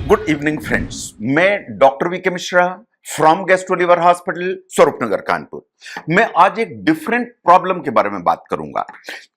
Good evening friends, मैं doctor V K Mishra from gastro liver hospital Swaroopnagar Kanpur. मैं आज एक डिफरेंट प्रॉब्लम के बारे में बात करूंगा।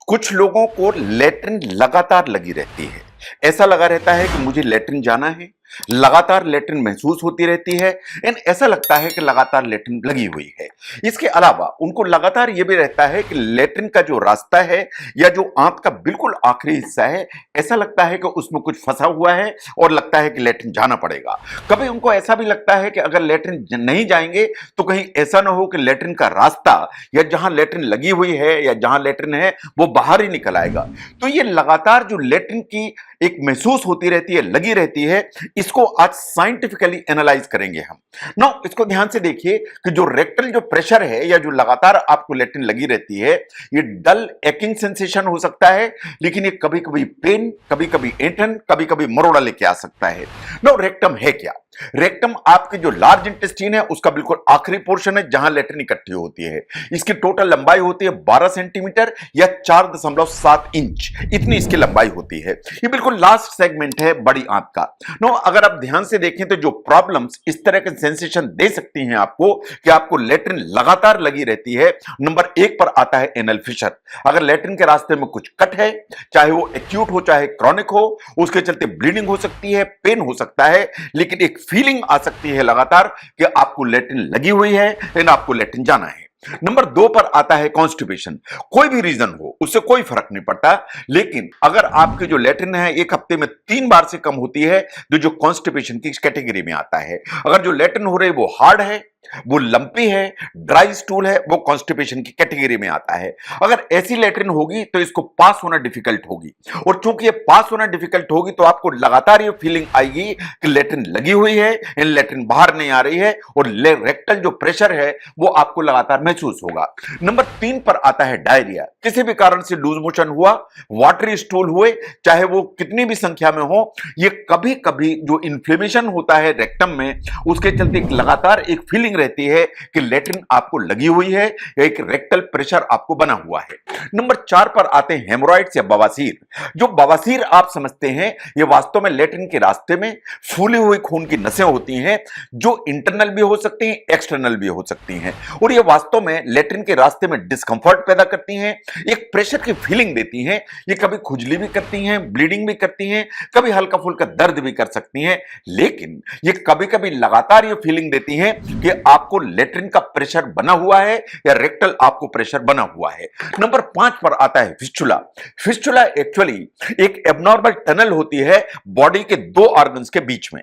कुछ लोगों को लेटरिन लगातार लगी रहती है। ऐसा लगा रहता है कि मुझे लेटरिन जाना है, लगातार लेटरिन महसूस होती रहती है एंड ऐसा लगता है कि लगातार लेटरिन लगी हुई है। इसके अलावा उनको लगातार यह भी रहता है कि लेटरिन का जो रास्ता है या जो आंत का बिल्कुल आखिरी हिस्सा है, ऐसा लगता है कि उसमें कुछ फंसा हुआ है और लगता है कि लेटरिन जाना पड़ेगा। कभी उनको ऐसा भी लगता है कि अगर लेटरिन नहीं जाएंगे तो कहीं ऐसा ना हो कि लेटरिन का रास्ता या जहां लेटरिन लगी हुई है या जहां लेटरिन है वो बाहर ही निकल आएगा। तो ये लगातार जो लेटरिन की एक महसूस होती रहती है, लगी रहती है, इसको आज साइंटिफिकली एनालाइज करेंगे हम। नो, इसको ध्यान से देखिए कि जो रेक्टल जो प्रेशर है या जो लगातार आपको लेटरिन लगी रहती है, ये डल एकिंग सेंसेशन हो सकता है, लेकिन ये कभी कभी पेन, कभी कभी ऐंठन, कभी कभी मरोड़ा लेके आ सकता है। नो, रेक्टम है क्या? रेक्टम आपके जो लार्ज इंटेस्टीन है उसका बिल्कुल आखिरी पोर्शन है जहां लेटरिन इकट्ठी होती है। इसकी टोटल लंबाई होती है 12 सेंटीमीटर या 4.7 इंच, इतनी इसकी लंबाई होती है। ये बिल्कुल लास्ट सेगमेंट है बड़ी आंत का। नो, अगर आप ध्यान से देखें तो जो प्रॉब्लम्स इस तरह के सेंसेशन दे सकती हैं आपको कि आपको लेटरिन लगातार लगी रहती है, नंबर 1 पर आता है एनल फिशर। अगर लेटरिन के रास्ते में कुछ कट है, चाहे वो एक्यूट हो चाहे क्रॉनिक हो, उसके चलते ब्लीडिंग हो सकती है, पेन हो सकता है, लेकिन एक फीलिंग आ सकती है लगातार कि आपको लेटरिन लगी हुई है एंड आपको लेटरिन जाना है। नंबर 2 पर आता है कॉन्स्टिपेशन। कोई भी रीजन हो उससे कोई फर्क नहीं पड़ता, लेकिन अगर आपके जो लेटरिन है एक हफ्ते में 3 बार से कम होती है तो जो कॉन्स्टिपेशन की कैटेगरी में आता है। अगर जो लेटरिन हो रही है वो हार्ड है, वो लंपी है, ड्राई स्टूल है, वो कॉन्स्टिपेशन की कैटेगरी में आता है। अगर ऐसी लेटरिन होगी तो इसको पास होना डिफिकल्ट होगी, और चूंकि ये पास होना डिफिकल्ट होगी तो आपको लगातार ये फीलिंग आएगी कि लेटरिन लगी हुई है, लेटरिन बाहर नहीं आ रही है, और रेक्टल जो प्रेशर है वो आपको लगातार महसूस होगा। नंबर 3 पर आता है डायरिया। किसी भी कारण से लूज मोशन हुआ, वाटरी स्टूल हुए, चाहे वो कितनी भी संख्या में हो, ये कभी कभी जो इन्फ्लेमेशन होता है रेक्टम में, उसके चलते लगातार एक फीलिंग रहती है कि लेटरिन आपको लगी हुई है या एक रेक्टल प्रेशर आपको बना हुआ है। नंबर 4 पर आते हैं हेमोरॉइड्स या बवासीर। जो बवासीर आप समझते हैं, ये वास्तव में लेटरिन के रास्ते में फूली हुई खून की नसें होती हैं, जो इंटरनल भी हो सकती हैं, एक्सटर्नल भी हो सकती हैं, और ये वास्तव में लेटरिन के रास्ते में डिस्कंफर्ट पैदा करती हैं, एक प्रेशर की फीलिंग देती हैं। ये कभी खुजली भी करती हैं, ब्लीडिंग भी करती हैं, कभी हल्का फुल्का दर्द भी कर सकती हैं, लेकिन ये कभी कभी लगातार ये फीलिंग देती हैं कि आपको लेटरिन का प्रेशर बना हुआ है या रेक्टल आपको प्रेशर बना हुआ है। नंबर 5 पर आता है फिस्चुला। फिस्चुला एक्चुअली एक एबनॉर्मल टनल होती है बॉडी के 2 ऑर्गन्स के बीच में।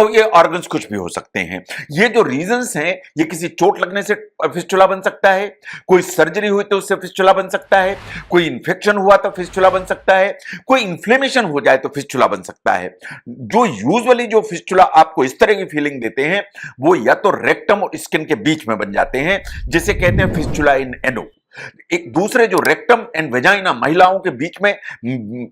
ये ऑर्गन्स कुछ भी हो सकते हैं। ये जो रीजंस हैं, ये किसी चोट लगने से फिस्चुला बन सकता है, कोई सर्जरी हुई तो उससे फिस्चुला बन सकता है, कोई इंफेक्शन हुआ तो फिस्चुला बन सकता है, कोई इन्फ्लेमेशन हो जाए तो फिस्चुला बन सकता है। जो यूजुअली जो फिस्चुला आपको इस तरह की फीलिंग देते हैं, वो या तो रेक्टम और स्किन के बीच में बन जाते हैं, जिसे कहते हैं फिस्चुला इन एनो। एक दूसरे जो रेक्टम एंड वेजाइना महिलाओं के बीच में,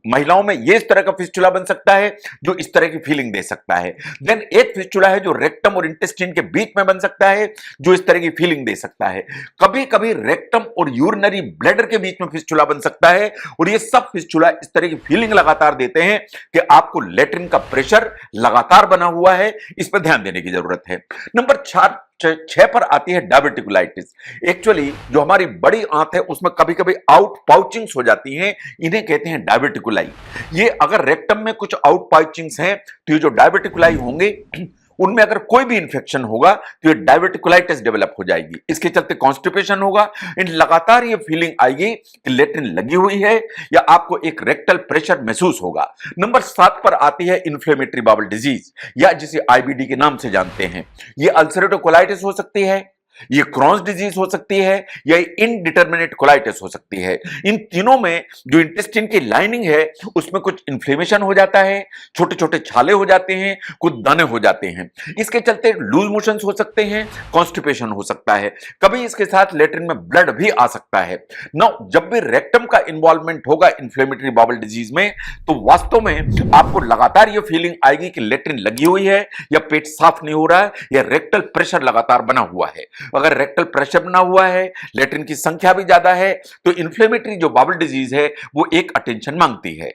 महिलाओं में ये इस तरह का फिस्चुला बन सकता है जो इस तरह की फीलिंग दे सकता है। देन एक फिस्चुला है जो रेक्टम और इंटेस्टाइन के बीच में बन सकता है, जो इस तरह की फीलिंग दे सकता है। कभी कभी रेक्टम और यूरिनरी ब्लैडर के बीच में फिस्चुला बन सकता है, और ये सब फिस्चुला इस तरह की फीलिंग लगातार देते हैं कि आपको लेटरिन का प्रेशर लगातार बना हुआ है। इस पर ध्यान देने की जरूरत है। नंबर 6 पर आती है डायबिटिकुलाइटिस। एक्चुअली जो हमारी बड़ी आंत है उसमें कभी कभी आउट पाउचिंग्स हो जाती हैं, इन्हें कहते हैं डायबिटिकुलाई। ये अगर रेक्टम में कुछ आउट पाउचिंग्स हैं तो ये जो डायबिटिकुलाई होंगे, उनमें अगर कोई भी इंफेक्शन होगा तो ये डायबिटिकुलाइटिस डेवलप हो जाएगी। इसके चलते कॉन्स्टिपेशन होगा, इन लगातार ये फीलिंग आएगी कि लेटरिन लगी हुई है या आपको एक रेक्टल प्रेशर महसूस होगा। नंबर 7 पर आती है इन्फ्लेमेटरी बाउल डिजीज, या जिसे आईबीडी के नाम से जानते हैं। ये अल्सरेटिव कोलाइटिस हो सकती है, ये क्रॉन्स डिजीज हो सकती है, या इनडिटर्मिनेट कोलाइटिस हो सकती है। इन तीनों में जो इंटेस्टाइन की लाइनिंग है उसमें कुछ इन्फ्लेमेशन हो जाता है, छोटे छोटे छाले हो जाते हैं, कुछ दाने हो जाते हैं। इसके चलते लूज मोशंस हो सकते हैं, कॉन्स्टिपेशन हो सकता है, कभी इसके साथ लेटरिन में ब्लड भी आ सकता है। ना, जब भी रेक्टम का इन्वॉल्वमेंट होगा इन्फ्लेमेटरी बाउल डिजीज में, तो वास्तव में आपको लगातार ये फीलिंग आएगी कि लेटरिन लगी हुई है, या पेट साफ नहीं हो रहा है, या रेक्टल प्रेशर लगातार बना हुआ है। अगर रेक्टल प्रेशर बना हुआ है, लेटरिन की संख्या भी ज्यादा है, तो इन्फ्लेमेटरी जो बाउल डिजीज है वो एक अटेंशन मांगती है।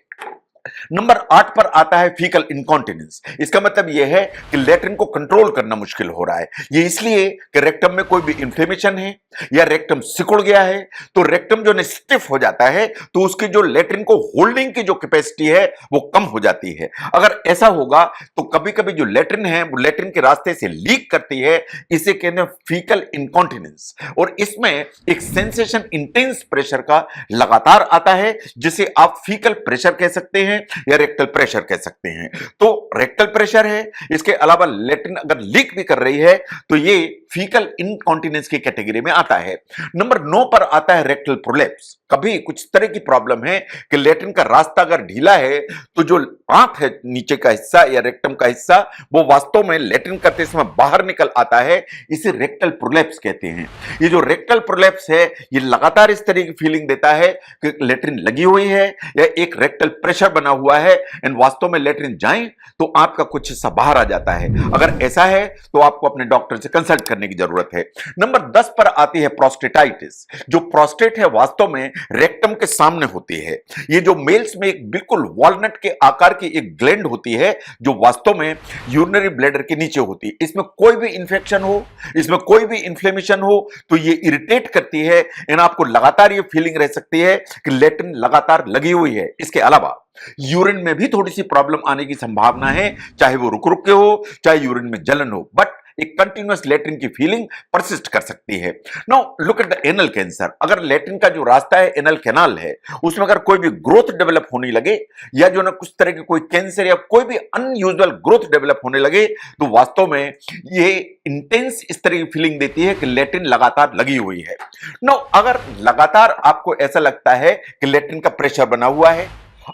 नंबर 8 पर आता है फीकल इनकॉन्टिनेंस। इसका मतलब यह है कि लेट्रिन को कंट्रोल करना मुश्किल हो रहा है। ये इसलिए कि रेक्टम में कोई भी इंफ्लेमेशन है या रेक्टम सिकुड़ गया है, तो रेक्टम जो है स्टिफ हो जाता है, तो उसकी जो लेट्रिन को होल्डिंग की जो कैपेसिटी है वो कम हो जाती है। अगर ऐसा होगा तो कभी कभी जो लेट्रिन है वो लेट्रिन के रास्ते से लीक करती है। इसे कहते हैं फीकल इनकॉन्टिनेंस। और इसमें एक सेंसेशन इंटेंस प्रेशर का लगातार आता है, जिसे आप फीकल प्रेशर कह सकते हैं या रेक्टल प्रेशर कह सकते हैं। तो रेक्टल प्रेशर है, इसके अलावा लेट्रिन अगर लीक भी कर रही है तो ये फीकल इनकॉन्टिनेंस की कैटेगरी में आता है। नंबर 9 पर आता है रेक्टल प्रोलैप्स। कभी कुछ तरह की प्रॉब्लम है कि लेट्रिन का रास्ता अगर ढीला है तो जो आंत है नीचे का हिस्सा या रेक्टम का हिस्सा वो वास्तव में लेट्रिन करते समय बाहर निकल आता है। इसे रेक्टल प्रोलैप्स कहते हैं। ये जो रेक्टल प्रोलैप्स है ये लगातार इस तरह की फीलिंग देता है कि लेट्रिन लगी हुई है या एक रेक्टल प्रेशर बना हुआ है, एंड वास्तव में लेट्रिन जाए तो आपका कुछ हिस्सा बाहर आ जाता है। अगर ऐसा है तो आपको अपने डॉक्टर से कंसल्ट करने की जरूरत है। नंबर 10 पर आती है प्रोस्टेटाइटिस। जो प्रोस्टेट है वास्तव में रेक्टम के सामने होती है। ये जो मेल्स में एक बिल्कुल वॉलनट के आकार की एक ग्लैंड होती है जो वास्तव में यूरिनरी ब्लैडर के नीचे होती है। इसमें कोई भी इंफेक्शन हो, इसमें कोई भी इंफ्लेमेशन हो तो ये इरिटेट करती है, एंड आपको लगातार ये फीलिंग रह सकती है कि लेट्रिन लगातार लगी हुई है। इसके अलावा यूरिन में भी थोड़ी सी प्रॉब्लम आने की संभावना है, चाहे वो रुक रुक के हो, चाहे यूरिन में जलन हो, बट एक कंटिन्यूअस लेट्रिन की फीलिंग परसिस्ट कर सकती है। Now look at the anal cancer. अगर लेट्रिन का जो रास्ता है एनल कैनाल है, उसमें अगर कोई भी ग्रोथ डेवलप होने लगे या जो ना कुछ तरह की कोई कैंसर या कोई भी अनयूजुअल ग्रोथ डेवलप होने लगे तो वास्तव में ये इंटेंस इस तरह की फीलिंग देती है कि लेट्रिन लगातार लगी हुई है। नाउ अगर लगातार आपको ऐसा लगता है कि लेट्रिन का प्रेशर बना हुआ है,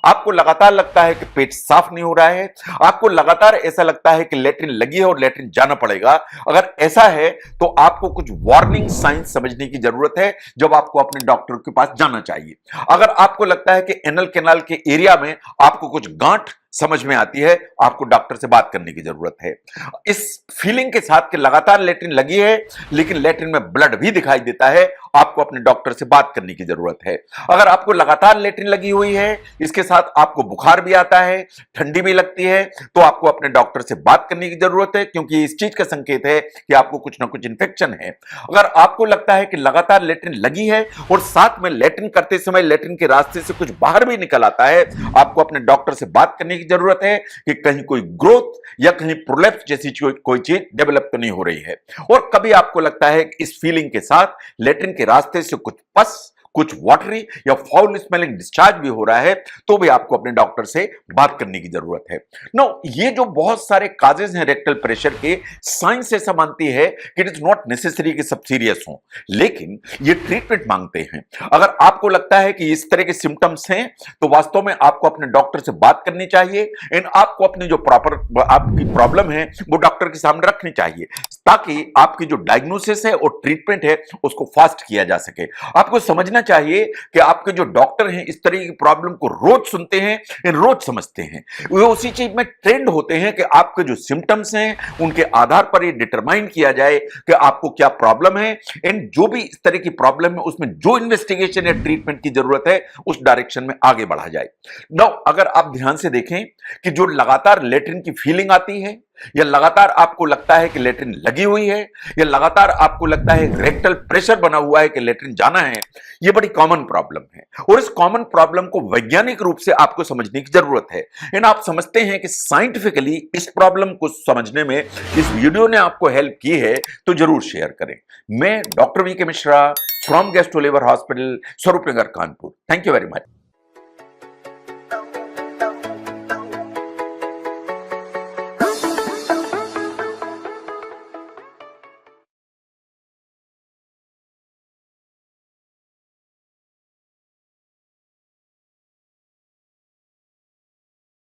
आपको लगातार लगता है कि पेट साफ नहीं हो रहा है, आपको लगातार ऐसा लगता है कि लेट्रिन लगी है और लेट्रिन जाना पड़ेगा, अगर ऐसा है तो आपको कुछ वार्निंग साइंस समझने की जरूरत है, जब आपको अपने डॉक्टर के पास जाना चाहिए। अगर आपको लगता है कि एनल कैनाल के एरिया में आपको कुछ गांठ समझ में आती है, आपको डॉक्टर से बात करने की जरूरत है। इस फीलिंग के साथ कि लगातार लेट्रिन लगी है लेकिन लेट्रिन में ब्लड भी दिखाई देता है, आपको अपने डॉक्टर से बात करने की जरूरत है। अगर आपको लगातार लेट्रिन लगी हुई है, इसके साथ आपको बुखार भी आता है, ठंडी भी लगती है, तो आपको अपने डॉक्टर से बात करने की जरूरत है, क्योंकि इस चीज का संकेत है कि आपको कुछ ना कुछ इंफेक्शन है। अगर आपको लगता है कि लगातार लेट्रिन लगी है और साथ में लेट्रिन करते समय लेट्रिन के रास्ते से कुछ बाहर भी निकल आता है, आपको अपने डॉक्टर से बात करने की जरूरत है कि कहीं कोई ग्रोथ या कहीं प्रोलैप्स जैसी कोई चीज डेवलप तो नहीं हो रही है। और कभी आपको लगता है कि इस फीलिंग के साथ लेट्रिन के रास्ते से कुछ पस, कुछ वाटरी या फाउल स्मेलिंग डिस्चार्ज भी हो रहा है, तो भी आपको अपने डॉक्टर से बात करने की जरूरत है। नो, ये जो बहुत सारे काजेज हैं रेक्टल प्रेशर के, साइंस ऐसा मानती है कि इट इज नॉट नेसेसरी कि सब सीरियस हो, लेकिन ये ट्रीटमेंट मांगते हैं। अगर आपको लगता है कि इस तरह के सिम्टम्स हैं तो वास्तव में आपको अपने डॉक्टर से बात करनी चाहिए, एंड आपको अपनी जो आपकी प्रॉब्लम है वो डॉक्टर के सामने रखनी चाहिए, ताकि आपकी जो डायग्नोसिस है और ट्रीटमेंट है उसको फास्ट किया जा सके। आपको समझना चाहिए कि आपके जो डॉक्टर हैं इस तरह की प्रॉब्लम को रोज सुनते हैं, रोज समझते हैं, वे उसी चीज में ट्रेंड होते हैं कि आपके जो सिम्टम्स हैं उनके आधार पर ये डिटरमाइन किया जाए कि आपको क्या प्रॉब्लम है, एंड जो भी इस तरह की प्रॉब्लम है उसमें जो इन्वेस्टिगेशन या ट्रीटमेंट की जरूरत है उस डायरेक्शन में आगे बढ़ा जाए। नाउ अगर आप ध्यान से देखें कि जो लगातार लेट्रिन की फीलिंग आती है, या लगातार आपको लगता है कि लेट्रिन लगी हुई है, या लगातार आपको लगता है रेक्टल प्रेशर बना हुआ है कि लेट्रिन जाना है, यह बड़ी कॉमन प्रॉब्लम है और इस कॉमन प्रॉब्लम को वैज्ञानिक रूप से आपको समझने की जरूरत है। एंड आप समझते हैं कि साइंटिफिकली इस प्रॉब्लम को समझने में इस वीडियो ने आपको हेल्प की है तो जरूर शेयर करें। मैं doctor V K Mishra from gastro liver hospital, Swaroop Nagar, Kanpur. Thank you very much.